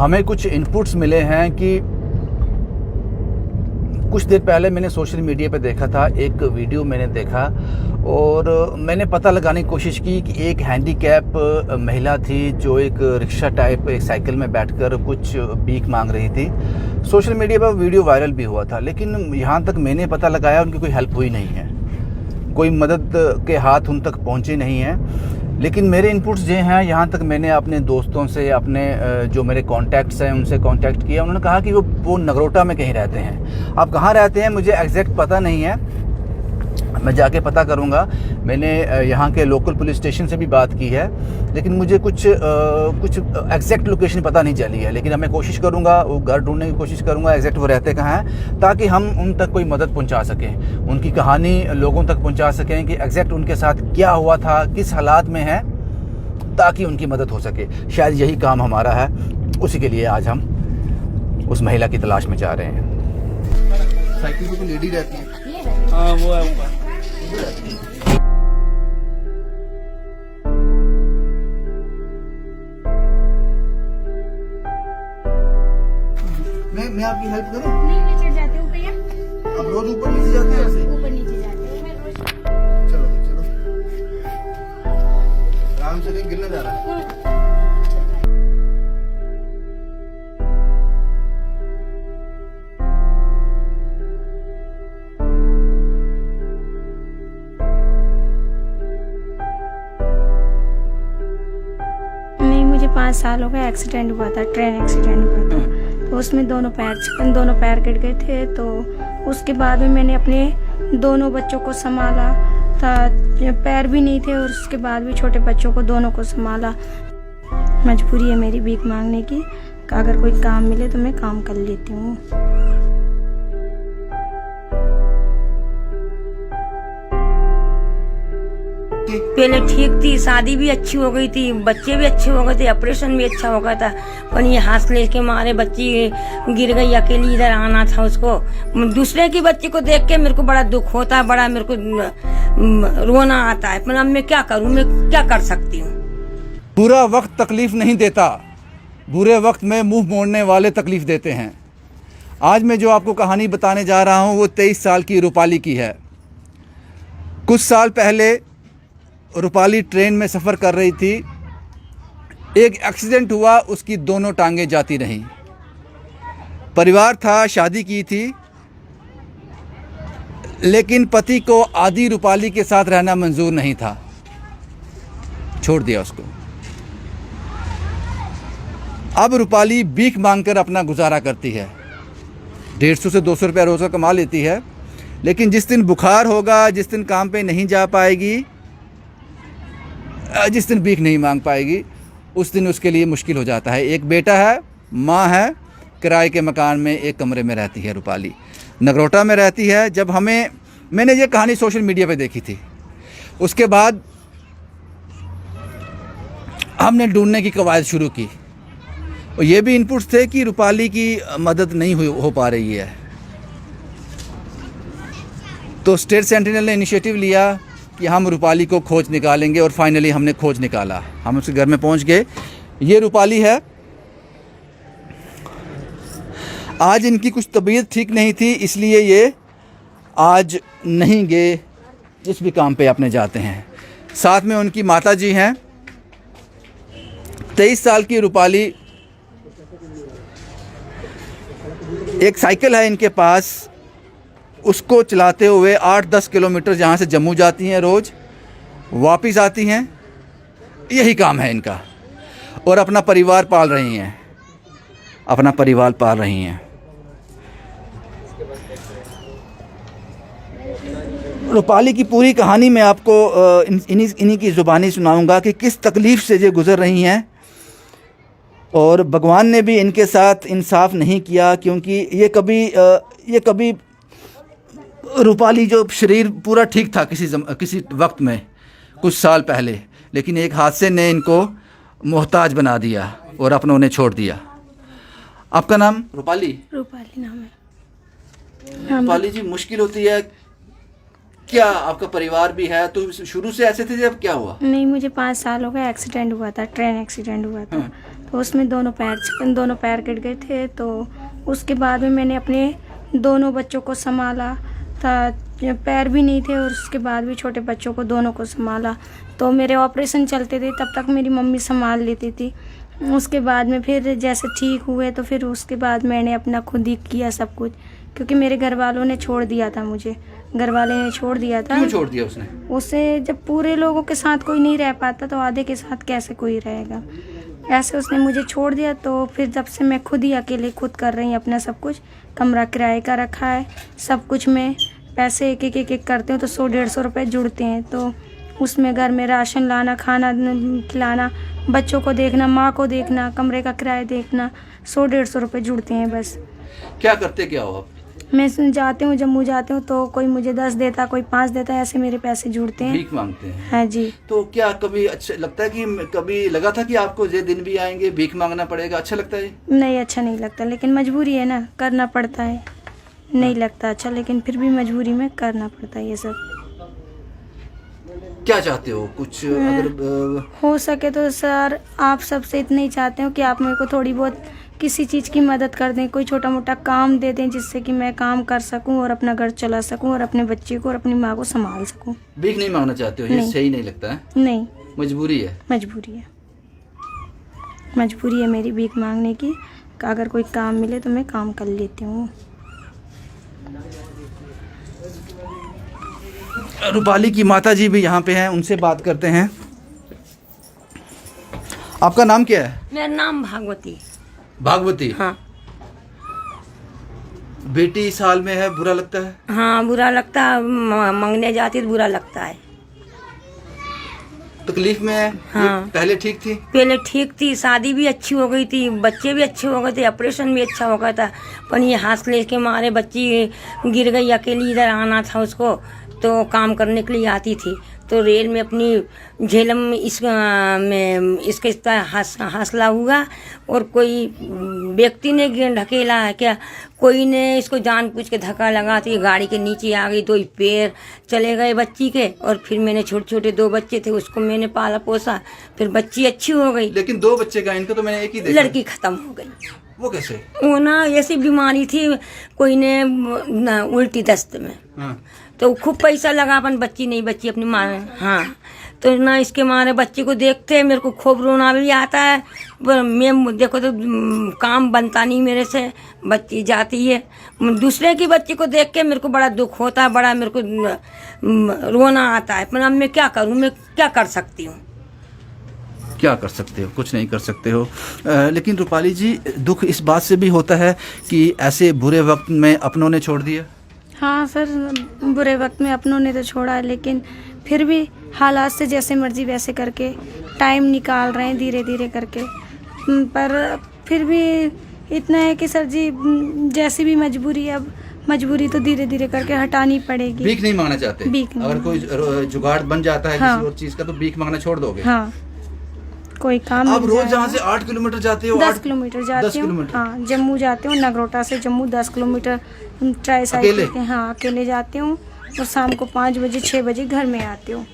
हमें कुछ इनपुट्स मिले हैं कि कुछ देर पहले मैंने सोशल मीडिया पे देखा था, एक वीडियो मैंने देखा और मैंने पता लगाने की कोशिश की कि एक हैंडीकैप महिला थी जो एक रिक्शा टाइप एक साइकिल में बैठकर कुछ भीख मांग रही थी। सोशल मीडिया पर वीडियो वायरल भी हुआ था, लेकिन यहाँ तक मैंने पता लगाया उनकी कोई हेल्प हुई नहीं है, कोई मदद के हाथ उन तक पहुँचे नहीं हैं। लेकिन मेरे इनपुट्स जो हैं, यहाँ तक मैंने अपने दोस्तों से, अपने जो मेरे कॉन्टैक्ट्स हैं उनसे कांटेक्ट किया। उन्होंने कहा कि वो नगरोटा में कहीं रहते हैं। अब कहाँ रहते हैं मुझे एग्जैक्ट पता नहीं है, मैं जाके पता करूँगा। मैंने यहाँ के लोकल पुलिस स्टेशन से भी बात की है, लेकिन मुझे कुछ एग्जैक्ट लोकेशन पता नहीं चली है। लेकिन मैं कोशिश करूँगा, वो घर ढूंढने की कोशिश करूँगा एग्जैक्ट वो रहते कहाँ हैं, ताकि हम उन तक कोई मदद पहुँचा सकें, उनकी कहानी लोगों तक पहुँचा सकें कि एग्जैक्ट उनके साथ क्या हुआ था, किस हालात में है, ताकि उनकी मदद हो सके। शायद यही काम हमारा है, उसी के लिए आज हम उस महिला की तलाश में जा रहे हैं। साइकिल पे तो लेडी रहती है। हाँ वो है ऊपर। मैं आपकी हेल्प करूं? नहीं, मैं चढ़ जाती हूँ भैया। अब रोज ऊपर नीचे जाते हैं ऐसे? ऊपर नीचे जाती हूँ मैं रोज। चलो चलो, आराम से, कहीं गिरने जा रहा है। नहीं, मुझे 5 साल हो गए, एक्सीडेंट हुआ था, ट्रेन एक्सीडेंट हुआ था। तो उसमें दोनों पैर कट गए थे। तो उसके बाद में मैंने अपने दोनों बच्चों को संभाला था, पैर भी नहीं थे और उसके बाद भी छोटे बच्चों को दोनों को संभाला। मजबूरी है मेरी भीख मांगने की, अगर कोई काम मिले तो मैं काम कर लेती हूँ। पहले ठीक थी, शादी भी अच्छी हो गई थी, बच्चे भी अच्छे हो गए थे, ऑपरेशन भी अच्छा हो गया था। पर ये हौसले के मारे बच्ची गिर गई, अकेली इधर आना था उसको। दूसरे की बच्ची को देख के मेरे को बड़ा दुख होता है, बड़ा मेरे को रोना आता है। पर अब मैं क्या करूं, मैं क्या कर सकती हूँ। बुरा वक्त तकलीफ नहीं देता, बुरे वक्त में मुंह मोड़ने वाले तकलीफ देते हैं। आज मैं जो आपको कहानी बताने जा रहा हूँ वो 23 साल की रूपाली की है। कुछ साल पहले रूपाली ट्रेन में सफ़र कर रही थी, एक एक्सीडेंट हुआ, उसकी दोनों टांगें जाती रहीं। परिवार था, शादी की थी, लेकिन पति को आदि रूपाली के साथ रहना मंजूर नहीं था, छोड़ दिया उसको। अब रूपाली भीख मांगकर अपना गुजारा करती है, 150 से 200 रुपया रोज़ का कमा लेती है। लेकिन जिस दिन बुखार होगा, जिस दिन काम पे नहीं जा पाएगी, जिस दिन भीख नहीं मांग पाएगी, उस दिन उसके लिए मुश्किल हो जाता है। एक बेटा है, माँ है, किराए के मकान में एक कमरे में रहती है रूपाली, नगरोटा में रहती है। जब मैंने ये कहानी सोशल मीडिया पे देखी थी, उसके बाद हमने ढूंढने की कवायद शुरू की और ये भी इनपुट्स थे कि रूपाली की मदद नहीं हो पा रही है। तो स्टेट सेंटिनल ने इनिशिएटिव लिया कि हम रूपाली को खोज निकालेंगे और फाइनली हमने खोज निकाला। हम उसके घर में पहुंच गए। ये रूपाली है। आज इनकी कुछ तबीयत ठीक नहीं थी, इसलिए ये आज नहीं गए जिस भी काम पे अपने जाते हैं। साथ में उनकी माता जी हैं। 23 साल की रूपाली, एक साइकिल है इनके पास, उसको चलाते हुए 8-10 किलोमीटर जहाँ से जम्मू जाती हैं रोज़, वापस आती हैं। यही काम है इनका और अपना परिवार पाल रही हैं, अपना परिवार पाल रही हैं। रूपाली की पूरी कहानी मैं आपको इन्हीं की ज़ुबानी सुनाऊंगा कि किस तकलीफ़ से ये गुज़र रही हैं। और भगवान ने भी इनके साथ इंसाफ नहीं किया, क्योंकि ये कभी रूपाली जो शरीर पूरा ठीक था किसी वक्त में, कुछ साल पहले, लेकिन एक हादसे ने इनको मोहताज बना दिया और अपनों ने छोड़ दिया। आपका नाम? रूपाली। रूपाली नाम है। रूपाली जी, मुश्किल होती है क्या? आपका परिवार भी है, तो शुरू से ऐसे थे जब क्या हुआ? नहीं, मुझे 5 साल हो गए, एक्सीडेंट हुआ था, ट्रेन एक्सीडेंट हुआ था। तो उसमें दोनों पैर कट गए थे। तो उसके बाद में मैंने अपने दोनों बच्चों को संभाला था, पैर भी नहीं थे और उसके बाद भी छोटे बच्चों को दोनों को संभाला। तो मेरे ऑपरेशन चलते थे तब तक मेरी मम्मी संभाल लेती थी। उसके बाद में फिर जैसे ठीक हुए तो फिर उसके बाद मैंने अपना खुद ही किया सब कुछ, क्योंकि मेरे घर वालों ने छोड़ दिया था मुझे। घर वाले ने छोड़ दिया था। क्यों छोड़ दिया उसने? उसे जब पूरे लोगों के साथ कोई नहीं रह पाता तो आधे के साथ कैसे कोई रहेगा, ऐसे उसने मुझे छोड़ दिया। तो फिर जब से मैं खुद ही अकेले खुद कर रही हूँ अपना सब कुछ, कमरा किराए का रखा है, सब कुछ मैं पैसे एक करती हूँ तो 100-150 रुपये जुड़ते हैं। तो उसमें घर में राशन लाना, खाना खिलाना, बच्चों को देखना, माँ को देखना, कमरे का किराया देखना, 100-150 रुपये जुड़ते हैं बस। क्या करते क्या हो आप? मैं जाती हूँ, जम्मू जाती हूँ तो कोई मुझे 10 देता, कोई 5 देता, ऐसे मेरे पैसे जुड़ते हैं। भीख मांगते हैं? हाँ जी। तो क्या कभी अच्छा लगता है कि कभी लगा था कि आपको ये दिन भी आएंगे भीख मांगना पड़ेगा? अच्छा लगता है? नहीं, अच्छा नहीं लगता, लेकिन मजबूरी है ना, करना पड़ता है। नहीं लगता अच्छा, लेकिन फिर भी मजबूरी में करना पड़ता है ये सब। क्या चाहते हो कुछ अगर हो सके तो सर आप सबसे इतना ही चाहते हो कि आप मेरे को थोड़ी बहुत किसी चीज़ की मदद कर दें, कोई छोटा मोटा काम दे दें जिससे कि मैं काम कर सकूं और अपना घर चला सकूं और अपने बच्चे को और अपनी माँ को संभाल सकूं। भीख नहीं मांगना चाहते हो? ये नहीं। सही नहीं लगता है? नहीं, मजबूरी है? मजबूरी है मेरी भीख मांगने की। अगर कोई काम मिले तो मैं काम कर लेती हूँ। रूपाली की माता जी भी यहाँ पे हैं, उनसे बात करते हैं। आपका नाम क्या है? मेरा नाम भागवती। भागवती? हाँ। बेटी साल में है, बुरा लगता है? हाँ, बुरा लगता है, मांगने जाती तो बुरा लगता है। तकलीफ में है? हाँ। पहले ठीक थी? पहले ठीक थी, शादी भी अच्छी हो गई थी, बच्चे भी अच्छे हो गए थे, ऑपरेशन भी अच्छा हो गया था। पर ये हौसले के मारे बच्ची गिर गई, अकेली इधर आना था उसको, तो काम करने के लिए आती थी तो रेल में अपनी झेलम में इसका हौसला हुआ और कोई व्यक्ति ने ढकेला है क्या, कोई ने इसको जानबूझ के धक्का लगा तो ये गाड़ी के नीचे आ गई, तो ये पैर चले गए बच्ची के। और फिर मैंने छोटे छोटे 2 बच्चे थे, उसको मैंने पाला पोसा, फिर बच्ची अच्छी हो गई। लेकिन 2 बच्चे का, इनका तो मैंने एक ही देखा। लड़की खत्म हो गई। वो कैसे? वो ना ऐसी बीमारी थी, कोई ने उल्टी दस्त में। हाँ। तो खूब पैसा लगा, अपन बच्ची नहीं बच्ची अपनी माँ। हाँ, तो ना इसके मारे बच्चे को देखते मेरे को खूब रोना भी आता है। पर मैं देखो तो काम बनता नहीं मेरे से, बच्ची जाती है। दूसरे की बच्ची को देख के मेरे को बड़ा दुख होता है, बड़ा मेरे को रोना आता है। पर अब मैं क्या करूँ, मैं क्या कर सकती हूँ? क्या कर सकते हो? कुछ नहीं कर सकते हो। लेकिन रूपाली जी, दुख इस बात से भी होता है कि ऐसे बुरे वक्त में अपनों ने छोड़ दिया। हाँ सर, बुरे वक्त में अपनों ने तो छोड़ा है, लेकिन फिर भी हालात से जैसे मर्जी वैसे करके टाइम निकाल रहे हैं धीरे धीरे करके। पर फिर भी इतना है कि सर जी, जैसी भी मजबूरी है, अब मजबूरी तो धीरे धीरे करके हटानी पड़ेगी। भीख नहीं मांगना चाहते? भीख नहीं। अगर कोई जुगाड़ बन जाता है हाँ। किसी और चीज का तो भीख मांगना छोड़ दोगे? हाँ, कोई काम आप मिल रोज जाएगा। जहाँ से 8 किलोमीटर जाते हो? 10 किलोमीटर जाती 10 हूँ। किलोमीटर? हाँ, जम्मू जाती हूँ, नगरोटा से जम्मू 10 किलोमीटर ट्राई अकेले? साइकिल। हाँ, अकेले जाती हूँ और शाम को 5 बजे 6 बजे घर में आती हूँ।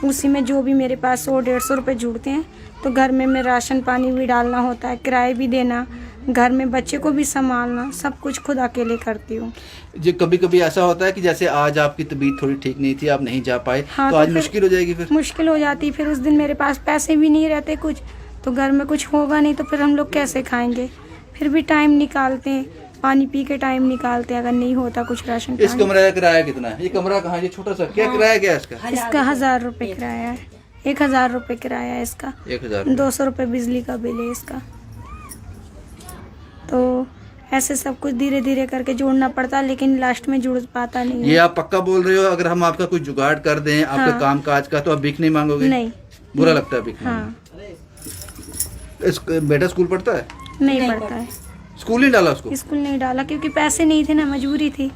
उसी में जो भी मेरे पास 100-150 रुपये जुड़ते हैं, तो घर में मैं राशन पानी भी डालना होता है, किराए भी देना, घर में बच्चे को भी संभालना, सब कुछ खुद अकेले करती हूँ। जो कभी कभी ऐसा होता है कि जैसे आज आपकी तबीयत थोड़ी ठीक नहीं थी, आप नहीं जा पाए, हाँ, तो तो आज फिर मुश्किल हो जाएगी? फिर मुश्किल हो जाती। फिर उस दिन मेरे पास पैसे भी नहीं रहते कुछ, तो घर में कुछ होगा नहीं, तो फिर हम लोग कैसे खाएंगे? फिर भी टाइम निकालते हैं, पानी पी के टाइम निकालते हैं, अगर नहीं होता कुछ राशन इस पानी। कमरे का किराया कितना है? ये कमरा कहाँ है? ये छोटा सा क्या किराया क्या है इसका? इसका 1000 रुपये किराया है। 1000 रुपये किराया है इसका। 1000। 200 रुपये बिजली का बिल है इसका। तो ऐसे सब कुछ धीरे धीरे करके जोड़ना पड़ता है, लेकिन लास्ट में जुड़ पाता नहीं ये है। आप पक्का बोल रहे हो? अगर हम आपका कुछ जुगाड़ कर दें आपके हाँ। काम काज का, तो आप भीख नहीं मांगोगे? नहीं। बुरा लगता है भीख? हाँ, बेटा स्कूल पढ़ता है? नहीं पढ़ता है। स्कूल नहीं डाला उसको? स्कूल नहीं डाला क्योंकि पैसे नहीं थे ना, मजबूरी थी,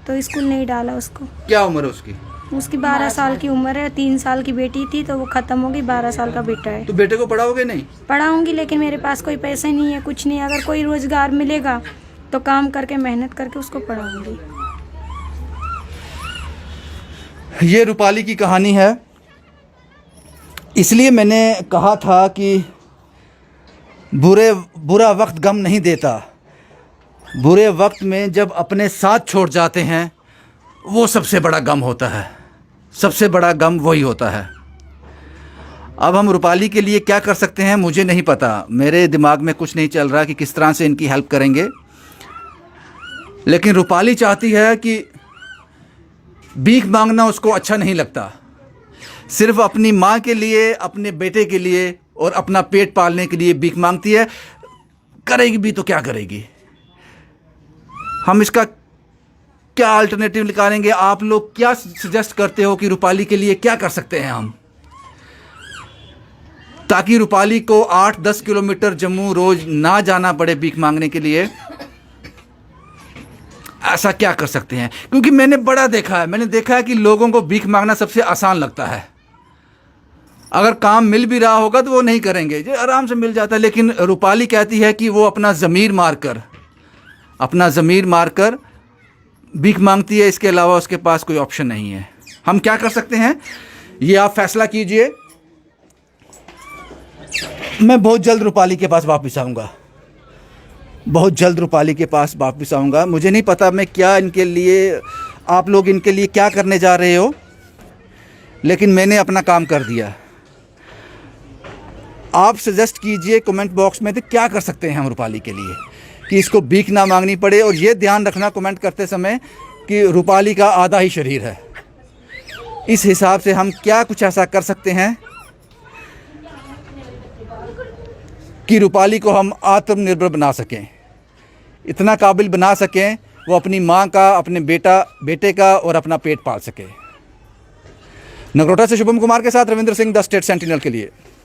तो स्कूल नहीं डाला उसको। क्या उम्र है उसकी? उसकी 12 साल की उम्र है, 3 साल की बेटी थी तो वो खत्म हो गई, 12 साल का बेटा है। तो बेटे को पढ़ाओगे नहीं? पढ़ाऊंगी, लेकिन मेरे पास कोई पैसे नहीं है, कुछ नहीं। अगर कोई रोजगार मिलेगा तो काम करके मेहनत करके उसको पढ़ाऊंगी। ये रूपाली की कहानी है। इसलिए मैंने कहा था कि बुरा वक्त गम नहीं देता, बुरे वक्त में जब अपने साथ छोड़ जाते हैं वो सबसे बड़ा गम होता है, सबसे बड़ा गम वही होता है। अब हम रूपाली के लिए क्या कर सकते हैं मुझे नहीं पता, मेरे दिमाग में कुछ नहीं चल रहा कि किस तरह से इनकी हेल्प करेंगे। लेकिन रूपाली चाहती है कि भीख मांगना उसको अच्छा नहीं लगता, सिर्फ अपनी माँ के लिए, अपने बेटे के लिए और अपना पेट पालने के लिए भीख मांगती है। करेगी भी तो क्या करेगी? हम इसका क्या अल्टरनेटिव निकालेंगे? आप लोग क्या सजेस्ट करते हो कि रूपाली के लिए क्या कर सकते हैं हम, ताकि रूपाली को 8-10 किलोमीटर जम्मू रोज ना जाना पड़े भीख मांगने के लिए? ऐसा क्या कर सकते हैं? क्योंकि मैंने बड़ा देखा है, मैंने देखा है कि लोगों को भीख मांगना सबसे आसान लगता है। अगर काम मिल भी रहा होगा तो वो नहीं करेंगे, जो आराम से मिल जाता है। लेकिन रूपाली कहती है कि वो अपना ज़मीर मारकर भीख मांगती है, इसके अलावा उसके पास कोई ऑप्शन नहीं है। हम क्या कर सकते हैं ये आप फैसला कीजिए। मैं बहुत जल्द रूपाली के पास वापस आऊँगा, बहुत जल्द रूपाली के पास वापस आऊँगा। मुझे नहीं पता मैं क्या इनके लिए, आप लोग इनके लिए क्या करने जा रहे हो, लेकिन मैंने अपना काम कर दिया। आप सजेस्ट कीजिए कमेंट बॉक्स में तो क्या कर सकते हैं हम रूपाली के लिए कि इसको भीख ना मांगनी पड़े। और ये ध्यान रखना कमेंट करते समय कि रूपाली का आधा ही शरीर है, इस हिसाब से हम क्या कुछ ऐसा कर सकते हैं कि रूपाली को हम आत्मनिर्भर बना सकें, इतना काबिल बना सकें वो अपनी माँ का, अपने बेटे का और अपना पेट पाल सके। नगरोटा से शुभम कुमार के साथ Ravindra Singh, the state sentinel के लिए।